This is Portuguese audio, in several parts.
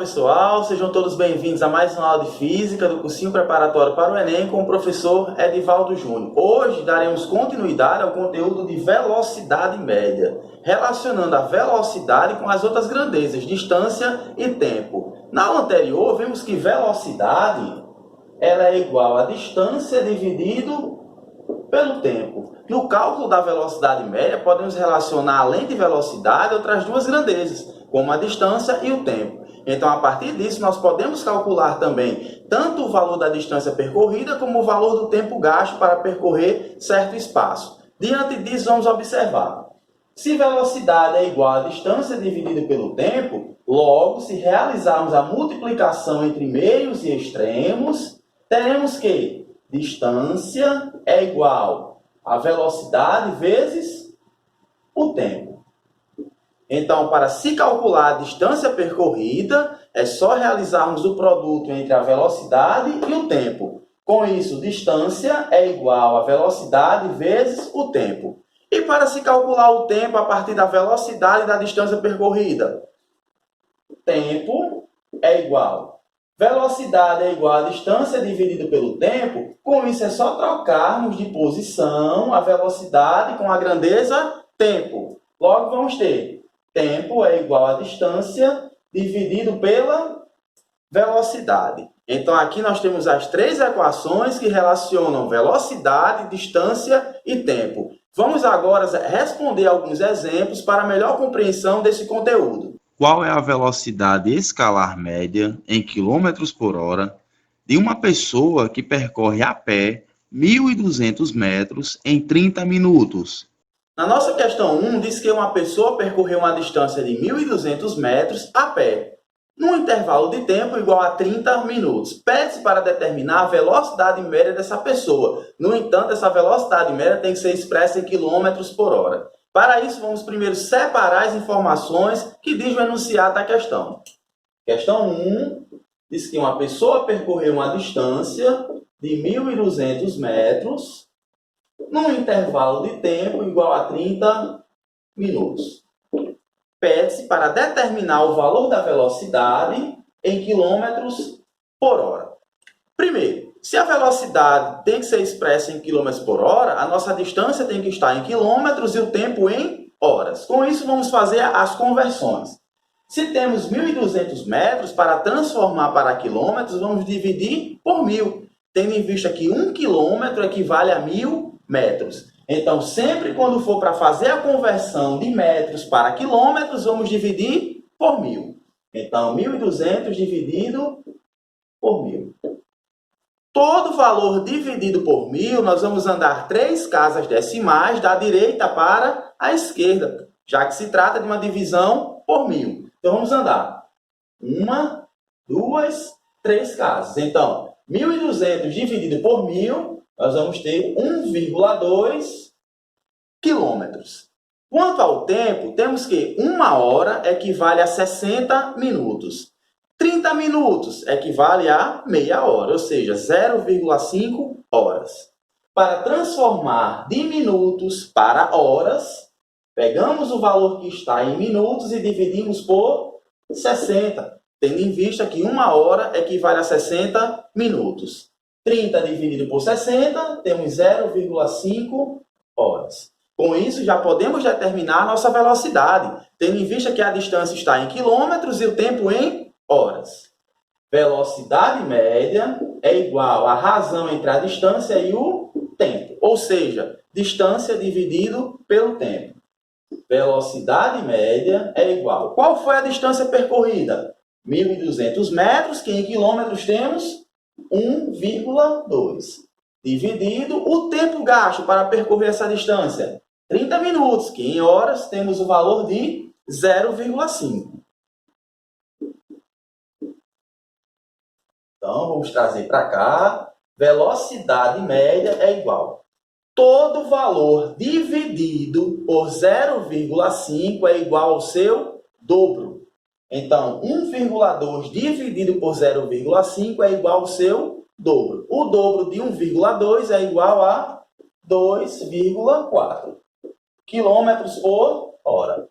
pessoal, sejam todos bem-vindos a mais uma aula de Física do cursinho preparatório para o Enem com o professor Edivaldo Júnior. Hoje daremos continuidade ao conteúdo de velocidade média, relacionando a velocidade com as outras grandezas, distância e tempo. Na aula anterior, vimos que velocidade ela é igual a distância dividido pelo tempo. No cálculo da velocidade média, podemos relacionar, além de velocidade, outras duas grandezas, como a distância e o tempo. Então, a partir disso, nós podemos calcular também tanto o valor da distância percorrida, como o valor do tempo gasto para percorrer certo espaço. Diante disso, vamos observar. Se velocidade é igual a distância dividida pelo tempo, logo, se realizarmos a multiplicação entre meios e extremos, teremos que distância é igual a velocidade vezes o tempo. Então, para se calcular a distância percorrida, é só realizarmos o produto entre a velocidade e o tempo. Com isso, distância é igual a velocidade vezes o tempo. E para se calcular o tempo a partir da velocidade e da distância percorrida? Tempo é igual. Velocidade é igual a distância dividida pelo tempo. Com isso, é só trocarmos de posição a velocidade com a grandeza tempo. Logo, vamos ter tempo é igual a distância dividido pela velocidade. Então, aqui nós temos as três equações que relacionam velocidade, distância e tempo. Vamos agora responder alguns exemplos para melhor compreensão desse conteúdo. Qual é a velocidade escalar média em quilômetros por hora de uma pessoa que percorre a pé 1.200 metros em 30 minutos? Na nossa questão 1, diz que uma pessoa percorreu uma distância de 1.200 metros a pé, num intervalo de tempo igual a 30 minutos. Pede-se para determinar a velocidade média dessa pessoa. No entanto, essa velocidade média tem que ser expressa em quilômetros por hora. Para isso, vamos primeiro separar as informações que diz o enunciado da questão. Questão 1 diz que uma pessoa percorreu uma distância de 1.200 metros num intervalo de tempo igual a 30 minutos. Pede-se para determinar o valor da velocidade em quilômetros por hora. Primeiro, se a velocidade tem que ser expressa em quilômetros por hora, a nossa distância tem que estar em quilômetros e o tempo em horas. Com isso, vamos fazer as conversões. Se temos 1.200 metros, para transformar para quilômetros, vamos dividir por 1.000, tendo em vista que 1 quilômetro equivale a 1.000 metros. Então, sempre quando for para fazer a conversão de metros para quilômetros, vamos dividir por 1.000. Então, 1.200 dividido por 1.000. Todo valor dividido por 1.000, nós vamos andar 3 casas decimais da direita para a esquerda, já que se trata de uma divisão por 1.000. Então, vamos andar 1, 2, 3 casas. Então, 1.200 dividido por 1.000, nós vamos ter 1,2 quilômetros. Quanto ao tempo, temos que 1 hora equivale a 60 minutos. 30 minutos equivale a meia hora, ou seja, 0,5 horas. Para transformar de minutos para horas, pegamos o valor que está em minutos e dividimos por 60, tendo em vista que 1 hora equivale a 60 minutos. 30 dividido por 60, temos 0,5 horas. Com isso, já podemos determinar a nossa velocidade, tendo em vista que a distância está em quilômetros e o tempo em horas. Velocidade média é igual à razão entre a distância e o tempo, ou seja, distância dividido pelo tempo. Velocidade média é igual. Qual foi a distância percorrida? 1.200 metros, que em quilômetros temos 1,2. Dividido o tempo gasto para percorrer essa distância, 30 minutos, que em horas temos o valor de 0,5. Então, vamos trazer para cá. Velocidade média é igual. Todo valor dividido por 0,5 é igual ao seu dobro. Então, 1,2 dividido por 0,5 é igual ao seu dobro. O dobro de 1,2 é igual a 2,4 quilômetros por hora.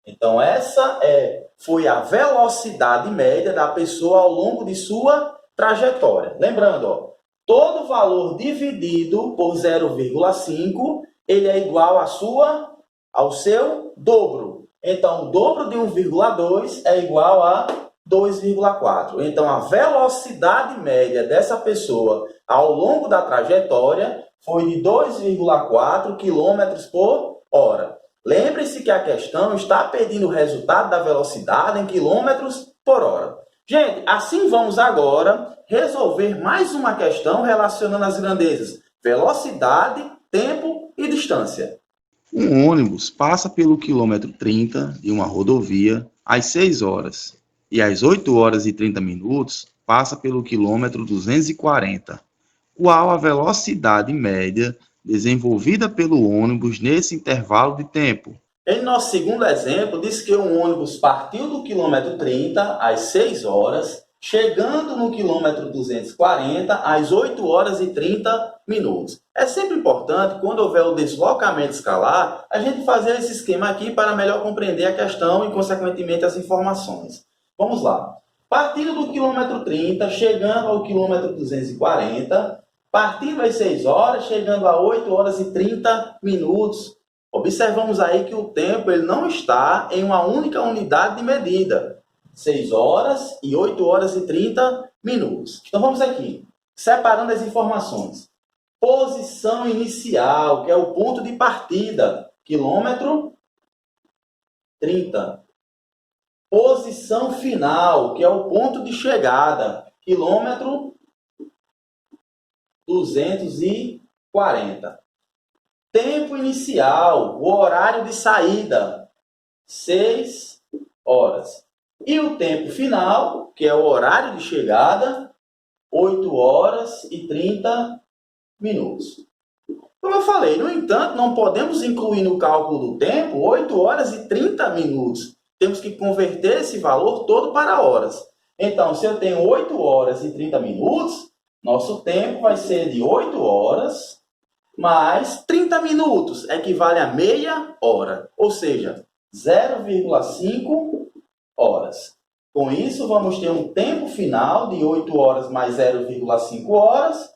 Então, essa é foi a velocidade média da pessoa ao longo de sua trajetória. Lembrando, ó, todo valor dividido por 0,5, ele é igual ao seu dobro. Então, o dobro de 1,2 é igual a 2,4. Então, a velocidade média dessa pessoa ao longo da trajetória foi de 2,4 km por hora. Lembre-se que a questão está pedindo o resultado da velocidade em quilômetros por hora. Gente, assim vamos agora resolver mais uma questão relacionando as grandezas velocidade, tempo e distância. Um ônibus passa pelo quilômetro 30 de uma rodovia às 6 horas e às 8 horas e 30 minutos passa pelo quilômetro 240. Qual a velocidade média desenvolvida pelo ônibus nesse intervalo de tempo? Em nosso segundo exemplo, diz que um ônibus partiu do quilômetro 30 às 6 horas, chegando no quilômetro 240 às 8 horas e 30 minutos. É sempre importante, quando houver o deslocamento escalar, a gente fazer esse esquema aqui para melhor compreender a questão e, consequentemente, as informações. Vamos lá. Partindo do quilômetro 30, chegando ao quilômetro 240, partindo às 6 horas, chegando a 8 horas e 30 minutos. Observamos aí que o tempo ele não está em uma única unidade de medida. 6 horas e 8 horas e 30 minutos. Então vamos aqui, separando as informações. Posição inicial, que é o ponto de partida, quilômetro 30. Posição final, que é o ponto de chegada, quilômetro 240. Tempo inicial, o horário de saída, 6 horas. E o tempo final, que é o horário de chegada, 8 horas e 30 minutos. Como eu falei, no entanto, não podemos incluir no cálculo do tempo 8 horas e 30 minutos. Temos que converter esse valor todo para horas. Então, se eu tenho 8 horas e 30 minutos, nosso tempo vai ser de 8 horas mais 30 minutos, equivale a meia hora, ou seja, 0,5 horas. Com isso, vamos ter um tempo final de 8 horas mais 0,5 horas,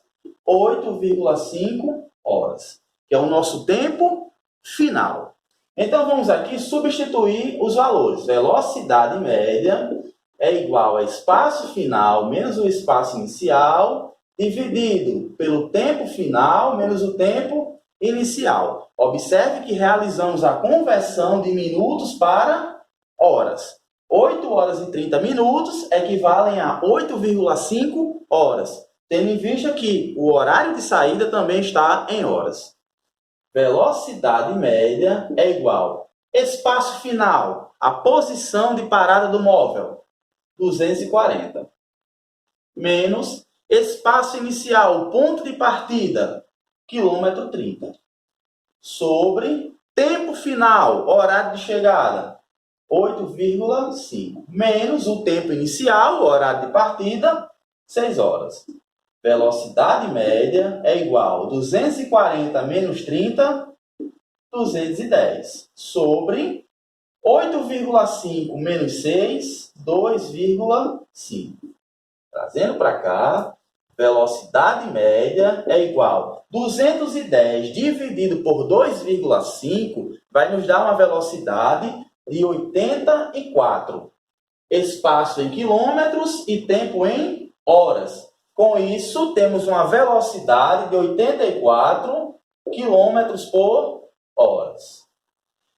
8,5 horas, que é o nosso tempo final. Então, vamos aqui substituir os valores. Velocidade média é igual a espaço final menos o espaço inicial, dividido pelo tempo final menos o tempo inicial. Observe que realizamos a conversão de minutos para horas. 8 horas e 30 minutos equivalem a 8,5 horas, tendo em vista que o horário de saída também está em horas. Velocidade média é igual a espaço final, a posição de parada do móvel, 240, menos espaço inicial, ponto de partida, quilômetro 30, sobre tempo final, horário de chegada, 8,5, menos o tempo inicial, horário de partida, 6 horas. Velocidade média é igual a 240 menos 30, 210, sobre 8,5 menos 6, 2,5. Trazendo para cá, velocidade média é igual a 210 dividido por 2,5 vai nos dar uma velocidade de 84. Espaço em quilômetros e tempo em horas. Com isso, temos uma velocidade de 84 km por hora.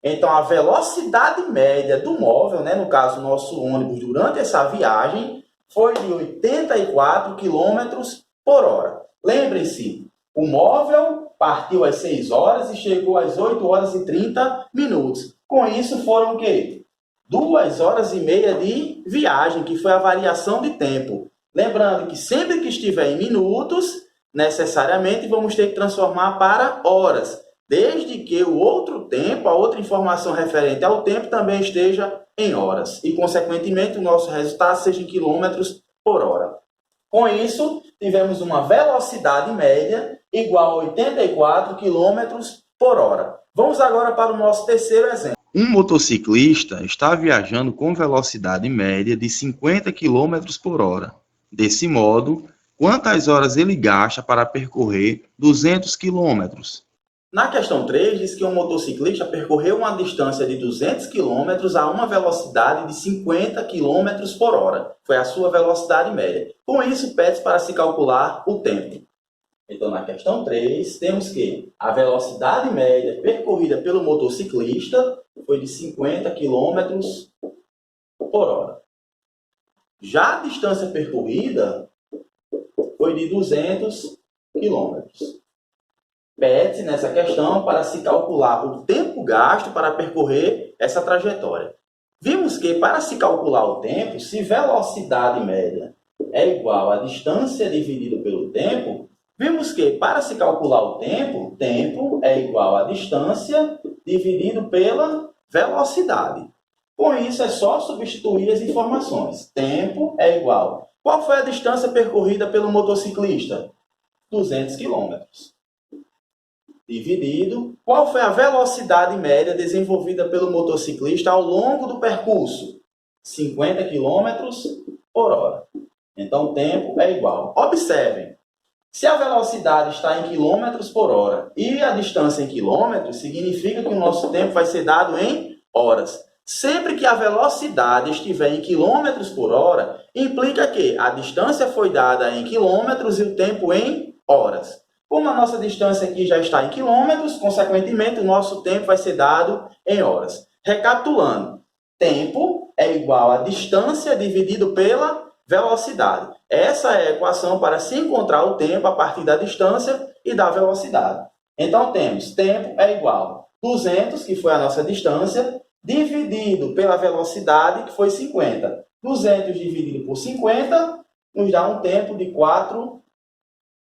Então, a velocidade média do móvel, no caso, nosso ônibus, durante essa viagem, foi de 84 km por hora. Lembrem-se, o móvel partiu às 6 horas e chegou às 8 horas e 30 minutos. Com isso, foram o quê? 2 horas e meia de viagem, que foi a variação de tempo. Lembrando que sempre que estiver em minutos, necessariamente vamos ter que transformar para horas, desde que o outro tempo, a outra informação referente ao tempo também esteja em horas e, consequentemente, o nosso resultado seja em quilômetros por hora. Com isso, tivemos uma velocidade média igual a 84 km por hora. Vamos agora para o nosso terceiro exemplo. Um motociclista está viajando com velocidade média de 50 km por hora. Desse modo, quantas horas ele gasta para percorrer 200 km? Na questão 3, diz que um motociclista percorreu uma distância de 200 km a uma velocidade de 50 km por hora. Foi a sua velocidade média. Com isso, pede para se calcular o tempo. Então, na questão 3, temos que a velocidade média percorrida pelo motociclista foi de 50 km por hora. Já a distância percorrida foi de 200 km. Pede-se nessa questão para se calcular o tempo gasto para percorrer essa trajetória. Vimos que para se calcular o tempo, se velocidade média é igual a distância dividido pelo tempo, vimos que para se calcular o tempo, tempo é igual a distância dividido pela velocidade. Com isso, é só substituir as informações. Tempo é igual. Qual foi a distância percorrida pelo motociclista? 200 km. Dividido, qual foi a velocidade média desenvolvida pelo motociclista ao longo do percurso? 50 km por hora. Então, o tempo é igual. Observem, se a velocidade está em quilômetros por hora e a distância em quilômetros, significa que o nosso tempo vai ser dado em horas. Sempre que a velocidade estiver em quilômetros por hora, implica que a distância foi dada em quilômetros e o tempo em horas. Como a nossa distância aqui já está em quilômetros, consequentemente, o nosso tempo vai ser dado em horas. Recapitulando, tempo é igual a distância dividido pela velocidade. Essa é a equação para se encontrar o tempo a partir da distância e da velocidade. Então, temos tempo é igual a 200, que foi a nossa distância, dividido pela velocidade, que foi 50. 200 dividido por 50 nos dá um tempo de 4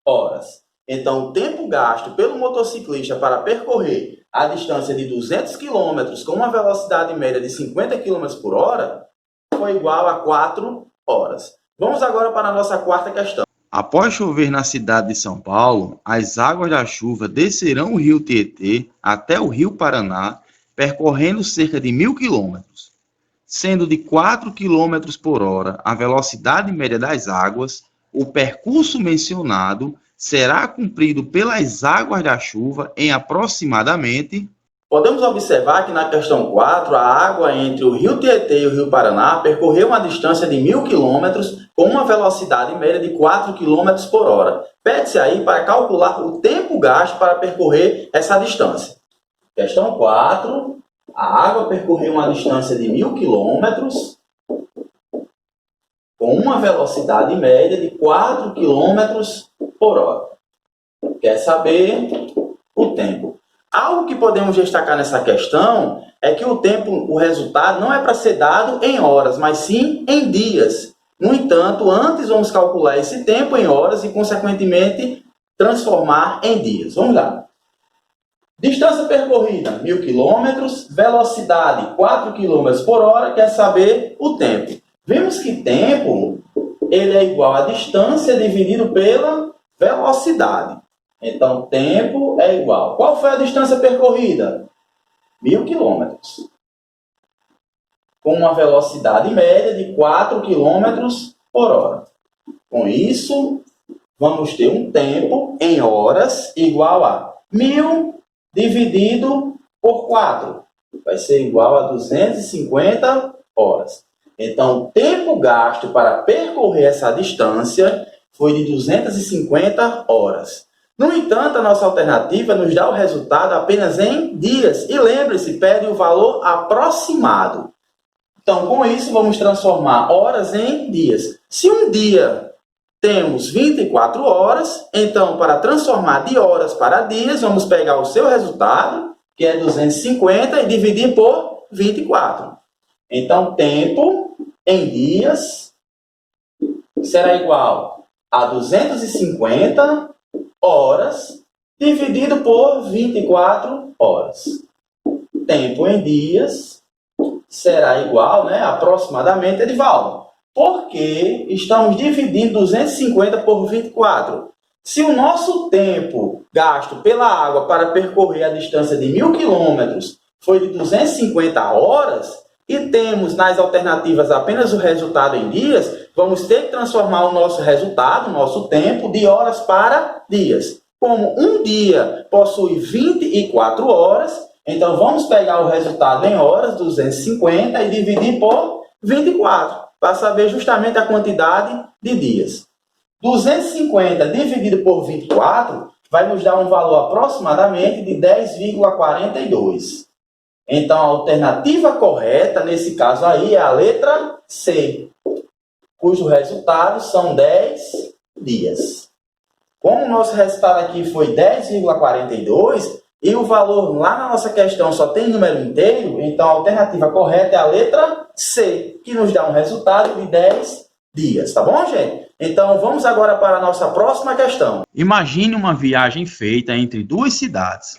horas. Então, o tempo gasto pelo motociclista para percorrer a distância de 200 km com uma velocidade média de 50 km por hora foi igual a 4 horas. Vamos agora para a nossa quarta questão. Após chover na cidade de São Paulo, as águas da chuva descerão o rio Tietê até o rio Paraná, percorrendo cerca de 1.000 km. Sendo de 4 km por hora a velocidade média das águas, o percurso mencionado será cumprido pelas águas da chuva em aproximadamente... Podemos observar que na questão 4, a água entre o rio Tietê e o rio Paraná percorreu uma distância de 1.000 km com uma velocidade média de 4 km por hora. Pede-se aí para calcular o tempo gasto para percorrer essa distância. Questão 4, a água percorreu uma distância de 1.000 km com uma velocidade média de 4 km por hora. Quer saber o tempo? Algo que podemos destacar nessa questão é que o tempo, o resultado, não é para ser dado em horas, mas sim em dias. No entanto, antes vamos calcular esse tempo em horas e, consequentemente, transformar em dias. Vamos lá. Distância percorrida, 1.000 km, velocidade 4 km por hora, quer saber o tempo. Vimos que tempo ele é igual a distância dividido pela velocidade. Então, tempo é igual. Qual foi a distância percorrida? 1.000 km. Com uma velocidade média de 4 km por hora. Com isso, vamos ter um tempo em horas igual a 1.000 dividido por 4. Vai ser igual a 250 horas. Então, o tempo gasto para percorrer essa distância foi de 250 horas. No entanto, a nossa alternativa nos dá o resultado apenas em dias. E lembre-se, pede o valor aproximado. Então, com isso, vamos transformar horas em dias. Se um dia temos 24 horas, então, para transformar de horas para dias, vamos pegar o seu resultado, que é 250, e dividir por 24. Então, tempo em dias será igual a 250 horas dividido por 24 horas. Tempo em dias será igual, aproximadamente, Edivaldo. Porque estamos dividindo 250 por 24. Se o nosso tempo gasto pela água para percorrer a distância de 1.000 km foi de 250 horas e temos nas alternativas apenas o resultado em dias, vamos ter que transformar o nosso resultado, o nosso tempo, de horas para dias. Como um dia possui 24 horas, então vamos pegar o resultado em horas, 250, e dividir por 24, para saber justamente a quantidade de dias. 250 dividido por 24 vai nos dar um valor aproximadamente de 10,42. Então, a alternativa correta, nesse caso aí, é a letra C, cujo resultado são 10 dias. Como o nosso resultado aqui foi 10,42 e o valor lá na nossa questão só tem número inteiro, então a alternativa correta é a letra C, que nos dá um resultado de 10 dias. Tá bom, gente? Então, vamos agora para a nossa próxima questão. Imagine uma viagem feita entre duas cidades,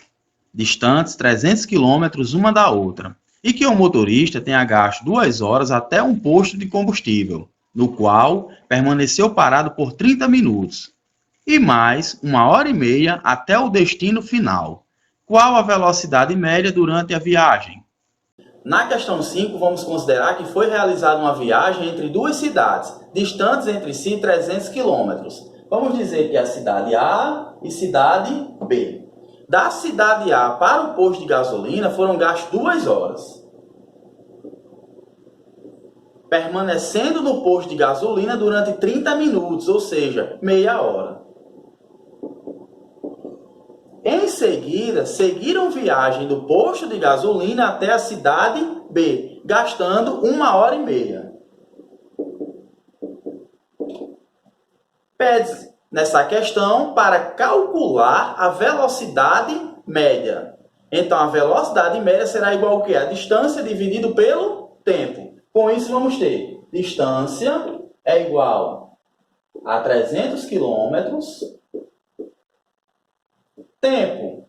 distantes 300 quilômetros uma da outra, e que o motorista tenha gasto 2 horas até um posto de combustível, no qual permaneceu parado por 30 minutos, e mais 1h30 até o destino final. Qual a velocidade média durante a viagem? Na questão 5, vamos considerar que foi realizada uma viagem entre duas cidades, distantes entre si 300 quilômetros. Vamos dizer que é a cidade A e cidade B. Da cidade A para o posto de gasolina foram gastas 2 horas, permanecendo no posto de gasolina durante 30 minutos, ou seja, meia hora. Em seguida, seguiram viagem do posto de gasolina até a cidade B, gastando 1h30. Pede nessa questão para calcular a velocidade média. Então, a velocidade média será igual ao quê? A distância dividido pelo tempo. Com isso, vamos ter distância é igual a 300 quilômetros. Tempo.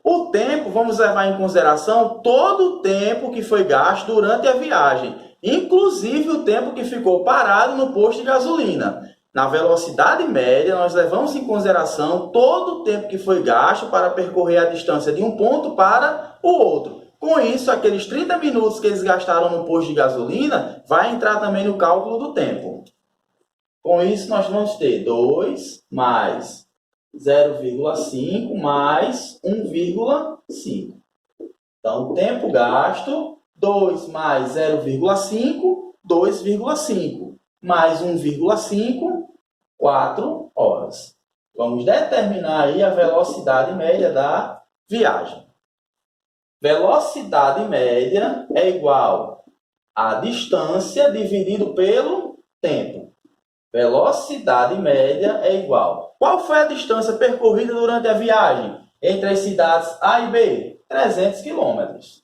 O tempo, vamos levar em consideração todo o tempo que foi gasto durante a viagem, inclusive o tempo que ficou parado no posto de gasolina. Na velocidade média, nós levamos em consideração todo o tempo que foi gasto para percorrer a distância de um ponto para o outro. Com isso, aqueles 30 minutos que eles gastaram no posto de gasolina vai entrar também no cálculo do tempo. Com isso, nós vamos ter 2 mais 0,5 mais 1,5. Então, tempo gasto, 2 mais 0,5, 2,5. Mais 1,5, 4 horas. Vamos determinar aí a velocidade média da viagem. Velocidade média é igual a distância dividido pelo tempo. Velocidade média é igual. Qual foi a distância percorrida durante a viagem entre as cidades A e B? 300 quilômetros.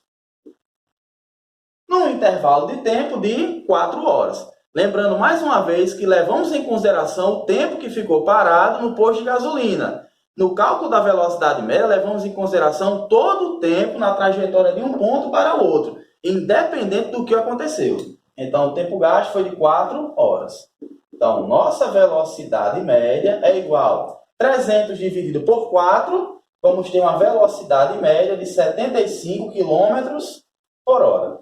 Num intervalo de tempo de 4 horas. Lembrando mais uma vez que levamos em consideração o tempo que ficou parado no posto de gasolina. No cálculo da velocidade média, levamos em consideração todo o tempo na trajetória de um ponto para o outro, independente do que aconteceu. Então, o tempo gasto foi de 4 horas. Então, nossa velocidade média é igual a 300 dividido por 4, vamos ter uma velocidade média de 75 km por hora.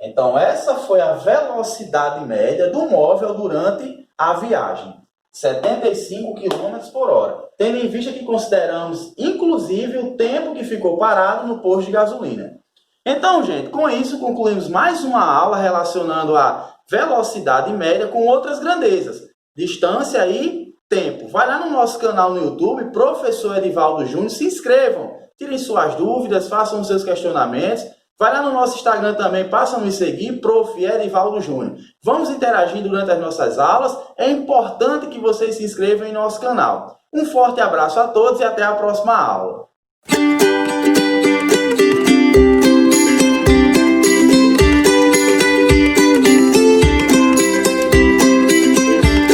Então, essa foi a velocidade média do móvel durante a viagem. 75 km por hora. Tendo em vista que consideramos, inclusive, o tempo que ficou parado no posto de gasolina. Então, gente, com isso concluímos mais uma aula relacionando a velocidade média com outras grandezas, distância e tempo. Vai lá no nosso canal no YouTube, Professor Edivaldo Júnior, se inscrevam, tirem suas dúvidas, façam os seus questionamentos. Vai lá no nosso Instagram também, passa a nos seguir, Prof. Edivaldo Júnior. Vamos interagir durante as nossas aulas. É importante que vocês se inscrevam em nosso canal. Um forte abraço a todos e até a próxima aula.